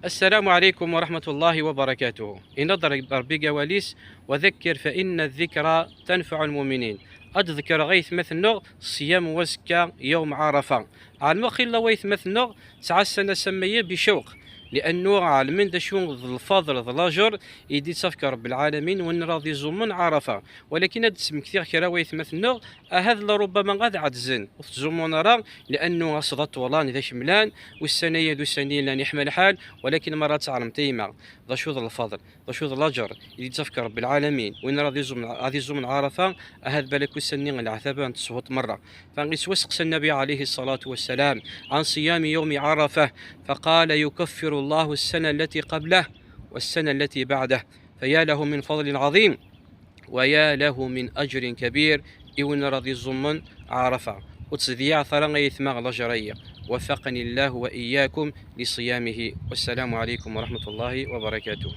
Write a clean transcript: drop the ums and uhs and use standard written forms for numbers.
السلام عليكم ورحمة الله وبركاته. إن ربي قواليس وذكر فإن الذكرى تنفع المؤمنين. أذكر غيث مثنغ صيام وزكا يوم عرفة. على إلا ويث مثنغ تعسنا سمية بشوق، لأنه عالمين دا شون الفضل ذا لاجر يدي تفكر رب العالمين وان راضي زومن عرفة. ولكن هاد تسم كثير كرا ويث مثنغ هذا لربما غاد عدزن وتزومون راه، لأنه أصدى طولان إذا شملان والسنية ذو سنين لان يحمل حال. ولكن مرات تعلم تيما ذا شو ذا الفضل ذا شو ذا الاجر اللي تفكر رب العالمين وين غادي يزوم من عرفه. هذا بالك السنين العذاب تصوت مره. فنسوسق النبي عليه الصلاه والسلام عن صيام يوم عرفه، فقال يكفر الله السنه التي قبله والسنه التي بعده، فيا له من فضل عظيم ويا له من اجر كبير. إون راضي الزمن عرفه وتسذيع ثرى يثمغ لجريه. وفقني الله وإياكم لصيامه، والسلام عليكم ورحمة الله وبركاته.